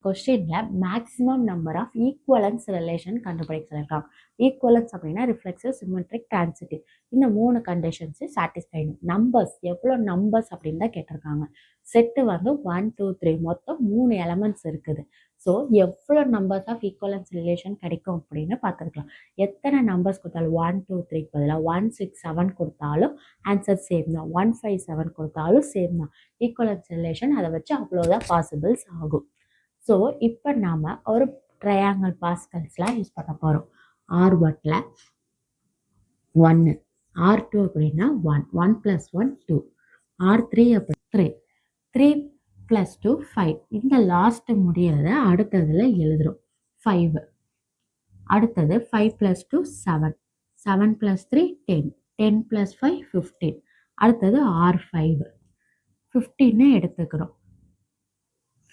கொஸ்டின்ல maximum number of equivalence relation கண்டுபிடிக்க சொல்லியிருக்காங்க. ஈக்குவலன்ஸ் அப்படின்னா ரிஃப்ளெக்சிவ், சிமெட்ரிக், டிரான்சிட்டிவ். இந்த 3 கண்டிஷன்ஸ் சாட்டிஸ்ஃபை. நம்பர்ஸ் எவ்வளோ நம்பர்ஸ் அப்படின்னு தான் கேட்டிருக்காங்க. செட்டு வந்து 1 2 3 மொத்தம் 3 எலமெண்ட்ஸ் இருக்குது. ஸோ எவ்வளோ நம்பர்ஸ் ஆஃப் ஈக்குவலன்ஸ் ரிலேஷன் கிடைக்கும் அப்படின்னு பார்த்துருக்கலாம். எத்தனை நம்பர்ஸ் கொடுத்தாலும் 1 2 3க்கு பதிலாக 1 6 7 கொடுத்தாலும் ஆன்சர் சேம் தான். 1 5 7 கொடுத்தாலும் சேம் தான். ஈக்குவலன்ஸ் ரிலேஷன் அதை வச்சு அவ்வளோதான் பாசிபிள்ஸ் ஆகும். ஸோ இப்போ நாம் ஒரு ட்ரையாங்கிள் பாஸ்கல்ஸ்லாம் யூஸ் பண்ண போகிறோம். R1ல் 1, R2 அப்படின்னா 1, 1 + 1 2, R3 அப்படி 3, 3 + 2 5. இந்த லாஸ்ட் முடியறத அடுத்ததில் எழுதுகிறோம். 5, அடுத்தது 5 + 2 7, 7 + 3 10, 10 + 5 15. அடுத்தது R5, 15 எடுத்துக்கிறோம்.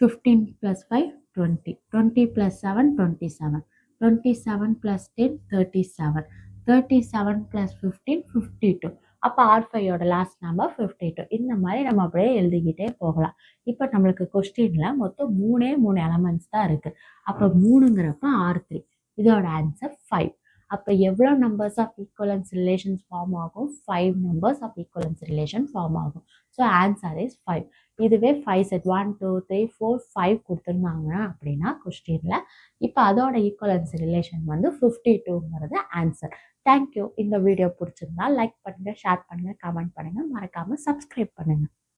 15 + 5 20, 20 + 7 27, 27 + 10 37, 37 + 15 52. அப்போ R5யோட லாஸ்ட் நம்பர் 52. இந்த மாதிரி நம்ம அப்படியே எழுதிக்கிட்டே போகலாம். இப்போ நம்மளுக்கு கொஸ்டினில் மொத்தம் 3 எலமெண்ட்ஸ் தான் இருக்குது. அப்போ 3ங்கிறப்ப R3. இதோட ஆன்சர் 5. அப்போ எவ்வளோ numbers of equivalence relations form ஆகும்? 5 numbers of equivalence relation form ஆகும். So answer is 5. இதுவே 5 செட் 1 2 3 4 5 கொடுத்துருந்தாங்க அப்படின்னா கொஸ்டினில், இப்போ அதோட ஈக்குவலன்ஸ் ரிலேஷன் வந்து 52ங்கிறது ஆன்சர். தேங்க்யூ. இந்த வீடியோ பிடிச்சிருந்தா லைக் பண்ணுங்கள், ஷேர் பண்ணுங்கள், கமெண்ட் பண்ணுங்கள், மறக்காமல் சப்ஸ்கிரைப் பண்ணுங்கள்.